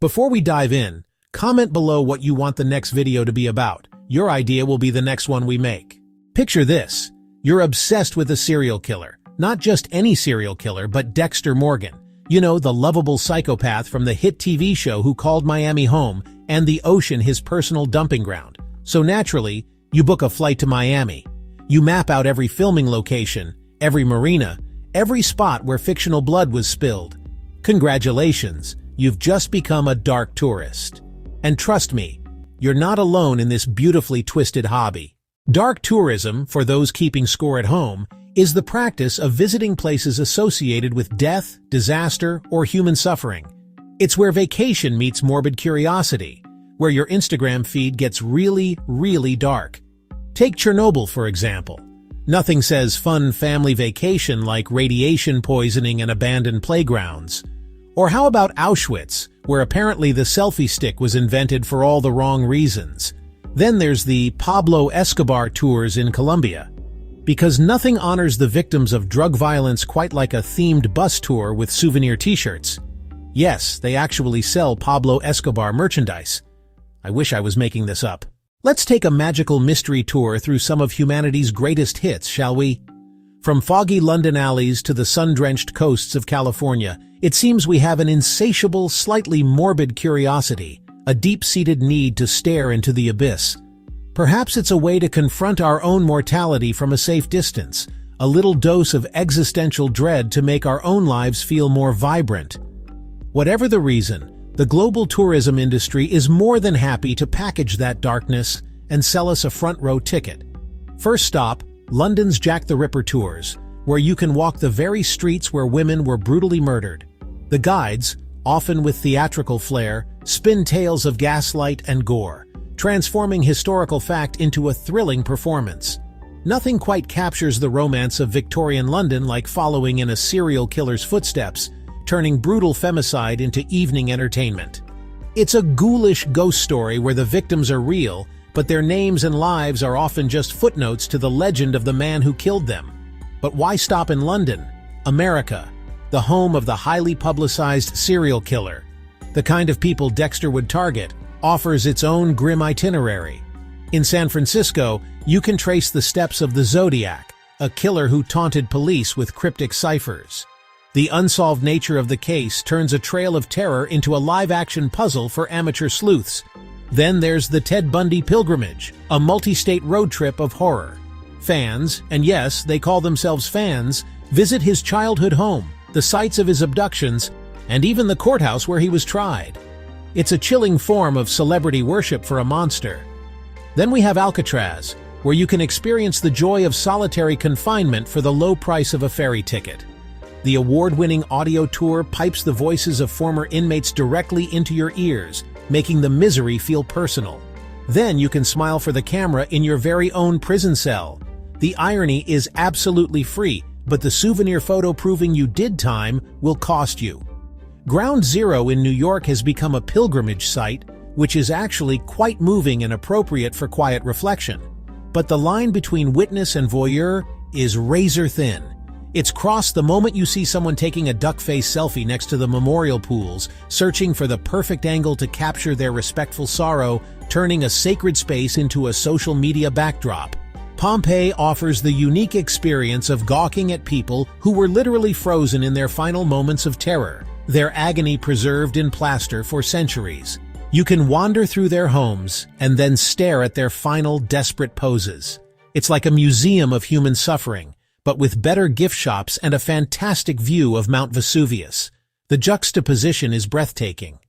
Before we dive in, comment below what you want the next video to be about. Your idea will be the next one we make. Picture this. You're obsessed with a serial killer. Not just any serial killer, but Dexter Morgan. You know, the lovable psychopath from the hit TV show who called Miami home and the ocean his personal dumping ground. So naturally, you book a flight to Miami. You map out every filming location, every marina, every spot where fictional blood was spilled. Congratulations, you've just become a dark tourist. And trust me, you're not alone in this beautifully twisted hobby. Dark tourism, for those keeping score at home, is the practice of visiting places associated with death, disaster, or human suffering. It's where vacation meets morbid curiosity, where your Instagram feed gets really, really dark. Take Chernobyl, for example. Nothing says fun family vacation like radiation poisoning and abandoned playgrounds. Or how about Auschwitz, where apparently the selfie stick was invented for all the wrong reasons. Then there's the Pablo Escobar tours in Colombia. Because nothing honors the victims of drug violence quite like a themed bus tour with souvenir t-shirts. Yes, they actually sell Pablo Escobar merchandise. I wish I was making this up. Let's take a magical mystery tour through some of humanity's greatest hits, shall we? From foggy London alleys to the sun-drenched coasts of California, it seems we have an insatiable, slightly morbid curiosity, a deep-seated need to stare into the abyss. Perhaps it's a way to confront our own mortality from a safe distance, a little dose of existential dread to make our own lives feel more vibrant. Whatever the reason, the global tourism industry is more than happy to package that darkness and sell us a front-row ticket. First stop, London's Jack the Ripper tours, where you can walk the very streets where women were brutally murdered. The guides, often with theatrical flair, spin tales of gaslight and gore, transforming historical fact into a thrilling performance. Nothing quite captures the romance of Victorian London like following in a serial killer's footsteps, turning brutal femicide into evening entertainment. It's a ghoulish ghost story where the victims are real, but their names and lives are often just footnotes to the legend of the man who killed them. But why stop in London? America, the home of the highly publicized serial killer. The kind of people Dexter would target, offers its own grim itinerary. In San Francisco, you can trace the steps of the Zodiac, a killer who taunted police with cryptic ciphers. The unsolved nature of the case turns a trail of terror into a live-action puzzle for amateur sleuths. Then there's the Ted Bundy Pilgrimage, a multi-state road trip of horror. Fans, and yes, they call themselves fans, visit his childhood home, the sites of his abductions, and even the courthouse where he was tried. It's a chilling form of celebrity worship for a monster. Then we have Alcatraz, where you can experience the joy of solitary confinement for the low price of a ferry ticket. The award-winning audio tour pipes the voices of former inmates directly into your ears, making the misery feel personal. Then you can smile for the camera in your very own prison cell. The irony is absolutely free, but the souvenir photo proving you did time will cost you. Ground Zero in New York has become a pilgrimage site, which is actually quite moving and appropriate for quiet reflection. But the line between witness and voyeur is razor thin. It's crossed the moment you see someone taking a duck-face selfie next to the memorial pools, searching for the perfect angle to capture their respectful sorrow, turning a sacred space into a social media backdrop. Pompeii offers the unique experience of gawking at people who were literally frozen in their final moments of terror, their agony preserved in plaster for centuries. You can wander through their homes and then stare at their final desperate poses. It's like a museum of human suffering, but with better gift shops and a fantastic view of Mount Vesuvius. The juxtaposition is breathtaking.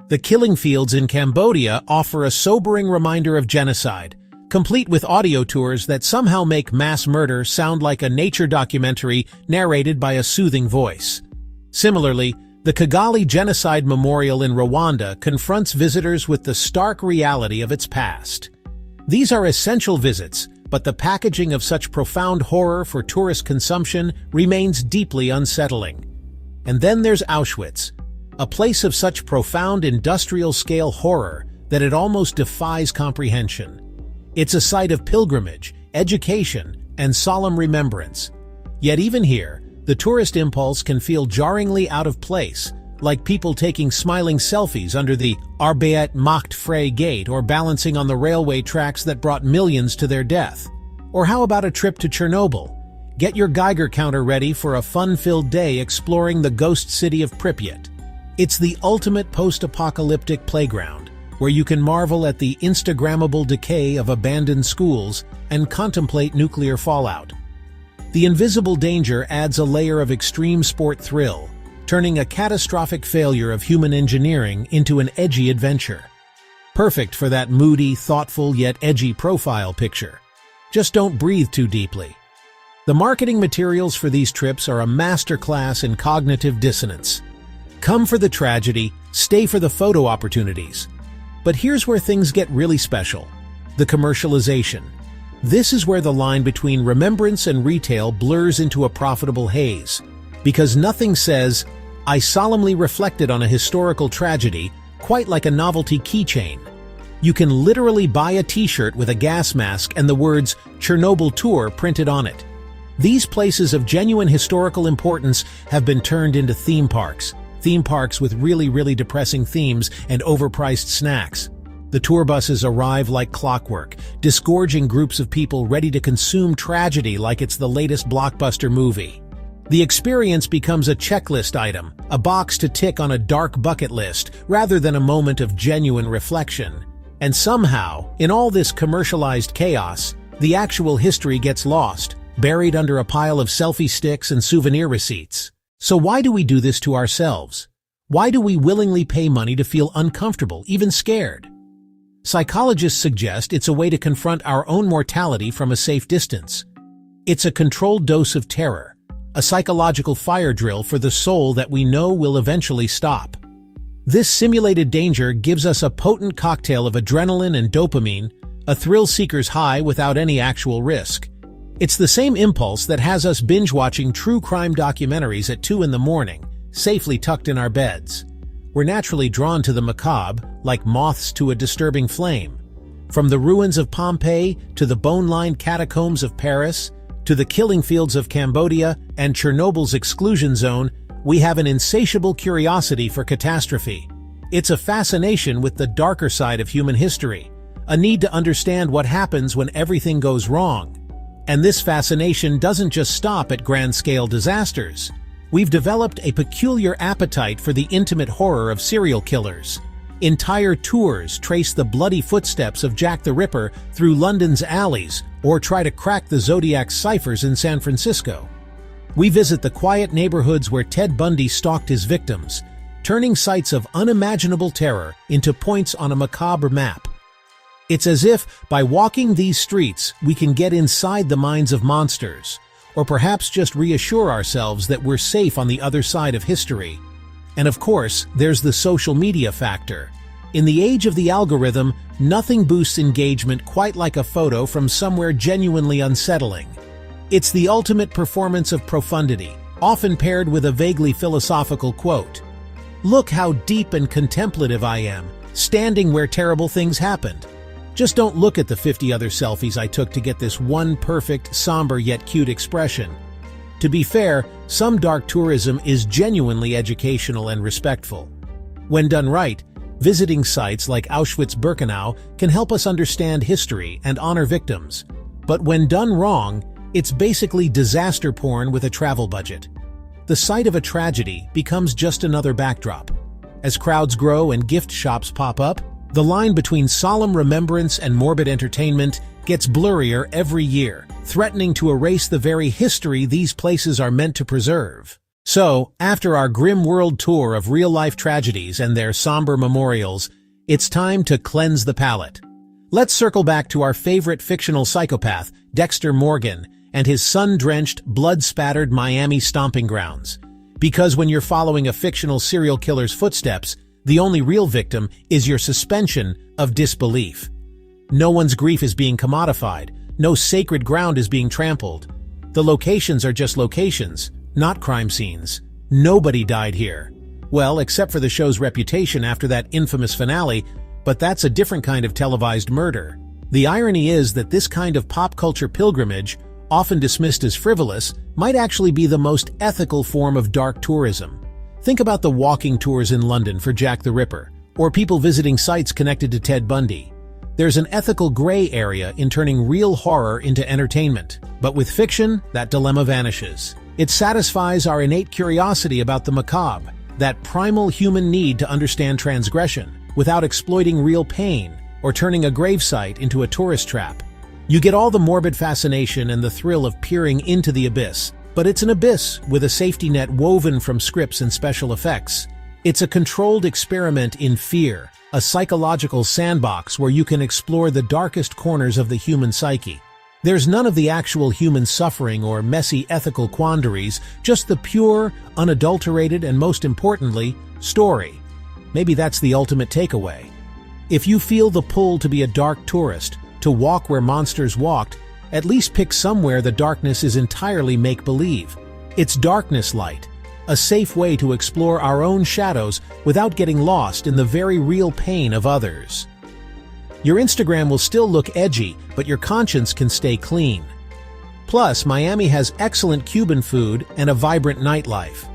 The killing fields in Cambodia offer a sobering reminder of genocide, complete with audio tours that somehow make mass murder sound like a nature documentary narrated by a soothing voice. Similarly, the Kigali Genocide Memorial in Rwanda confronts visitors with the stark reality of its past. These are essential visits, but the packaging of such profound horror for tourist consumption remains deeply unsettling. And then there's Auschwitz, a place of such profound industrial-scale horror that it almost defies comprehension. It's a site of pilgrimage, education, and solemn remembrance. Yet even here, the tourist impulse can feel jarringly out of place, like people taking smiling selfies under the Arbeit macht frei gate or balancing on the railway tracks that brought millions to their death. Or how about a trip to Chernobyl? Get your Geiger counter ready for a fun-filled day exploring the ghost city of Pripyat. It's the ultimate post-apocalyptic playground, where you can marvel at the Instagrammable decay of abandoned schools and contemplate nuclear fallout. The invisible danger adds a layer of extreme sport thrill, turning a catastrophic failure of human engineering into an edgy adventure. Perfect for that moody, thoughtful yet edgy profile picture. Just don't breathe too deeply. The marketing materials for these trips are a masterclass in cognitive dissonance. Come for the tragedy, stay for the photo opportunities. But here's where things get really special: the commercialization. This is where the line between remembrance and retail blurs into a profitable haze. Because nothing says, "I solemnly reflected on a historical tragedy," quite like a novelty keychain. You can literally buy a t-shirt with a gas mask and the words "Chernobyl Tour" printed on it. These places of genuine historical importance have been turned into theme parks with really depressing themes and overpriced snacks. The tour buses arrive like clockwork, disgorging groups of people ready to consume tragedy like it's the latest blockbuster movie. The experience becomes a checklist item, a box to tick on a dark bucket list, rather than a moment of genuine reflection. And somehow, in all this commercialized chaos, the actual history gets lost, buried under a pile of selfie sticks and souvenir receipts. So why do we do this to ourselves? Why do we willingly pay money to feel uncomfortable, even scared? Psychologists suggest it's a way to confront our own mortality from a safe distance. It's a controlled dose of terror, a psychological fire drill for the soul that we know will eventually stop. This simulated danger gives us a potent cocktail of adrenaline and dopamine, a thrill-seeker's high without any actual risk. It's the same impulse that has us binge-watching true crime documentaries at 2 a.m, safely tucked in our beds. We're naturally drawn to the macabre, like moths to a disturbing flame. From the ruins of Pompeii to the bone-lined catacombs of Paris, to the killing fields of Cambodia and Chernobyl's exclusion zone, we have an insatiable curiosity for catastrophe. It's a fascination with the darker side of human history, a need to understand what happens when everything goes wrong. And this fascination doesn't just stop at grand-scale disasters. We've developed a peculiar appetite for the intimate horror of serial killers. Entire tours trace the bloody footsteps of Jack the Ripper through London's alleys or try to crack the Zodiac ciphers in San Francisco. We visit the quiet neighborhoods where Ted Bundy stalked his victims, turning sites of unimaginable terror into points on a macabre map. It's as if, by walking these streets, we can get inside the minds of monsters, or perhaps just reassure ourselves that we're safe on the other side of history. And of course, there's the social media factor. In the age of the algorithm, nothing boosts engagement quite like a photo from somewhere genuinely unsettling. It's the ultimate performance of profundity, often paired with a vaguely philosophical quote. "Look how deep and contemplative I am, standing where terrible things happened. Just don't look at the 50 other selfies I took to get this one perfect, somber yet cute expression." To be fair, some dark tourism is genuinely educational and respectful. When done right, visiting sites like Auschwitz-Birkenau can help us understand history and honor victims. But when done wrong, it's basically disaster porn with a travel budget. The site of a tragedy becomes just another backdrop. As crowds grow and gift shops pop up, the line between solemn remembrance and morbid entertainment gets blurrier every year, threatening to erase the very history these places are meant to preserve. So, after our grim world tour of real-life tragedies and their somber memorials, it's time to cleanse the palate. Let's circle back to our favorite fictional psychopath, Dexter Morgan, and his sun-drenched, blood-spattered Miami stomping grounds. Because when you're following a fictional serial killer's footsteps, the only real victim is your suspension of disbelief. No one's grief is being commodified. No sacred ground is being trampled. The locations are just locations, not crime scenes. Nobody died here. Well, except for the show's reputation after that infamous finale, but that's a different kind of televised murder. The irony is that this kind of pop culture pilgrimage, often dismissed as frivolous, might actually be the most ethical form of dark tourism. Think about the walking tours in London for Jack the Ripper, or people visiting sites connected to Ted Bundy. There's an ethical gray area in turning real horror into entertainment. But with fiction, that dilemma vanishes. It satisfies our innate curiosity about the macabre, that primal human need to understand transgression, without exploiting real pain or turning a gravesite into a tourist trap. You get all the morbid fascination and the thrill of peering into the abyss, but it's an abyss with a safety net woven from scripts and special effects. It's a controlled experiment in fear, a psychological sandbox where you can explore the darkest corners of the human psyche. There's none of the actual human suffering or messy ethical quandaries, just the pure, unadulterated, and most importantly, story. Maybe that's the ultimate takeaway. If you feel the pull to be a dark tourist, to walk where monsters walked, at least pick somewhere the darkness is entirely make-believe. It's darkness light, a safe way to explore our own shadows without getting lost in the very real pain of others. Your Instagram will still look edgy, but your conscience can stay clean. Plus, Miami has excellent Cuban food and a vibrant nightlife.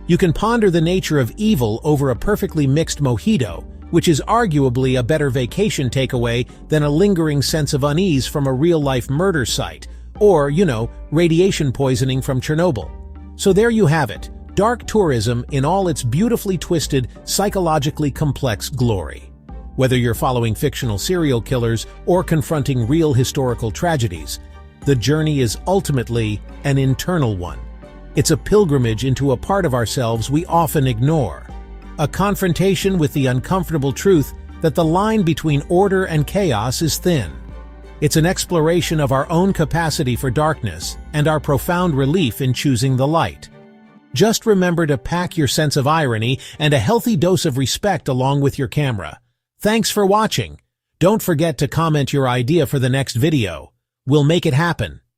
You can ponder the nature of evil over a perfectly mixed mojito, which is arguably a better vacation takeaway than a lingering sense of unease from a real-life murder site, or, radiation poisoning from Chernobyl. So there you have it, dark tourism in all its beautifully twisted, psychologically complex glory. Whether you're following fictional serial killers or confronting real historical tragedies, the journey is ultimately an internal one. It's a pilgrimage into a part of ourselves we often ignore. A confrontation with the uncomfortable truth that the line between order and chaos is thin. It's an exploration of our own capacity for darkness and our profound relief in choosing the light. Just remember to pack your sense of irony and a healthy dose of respect along with your camera. Thanks for watching. Don't forget to comment your idea for the next video. We'll make it happen.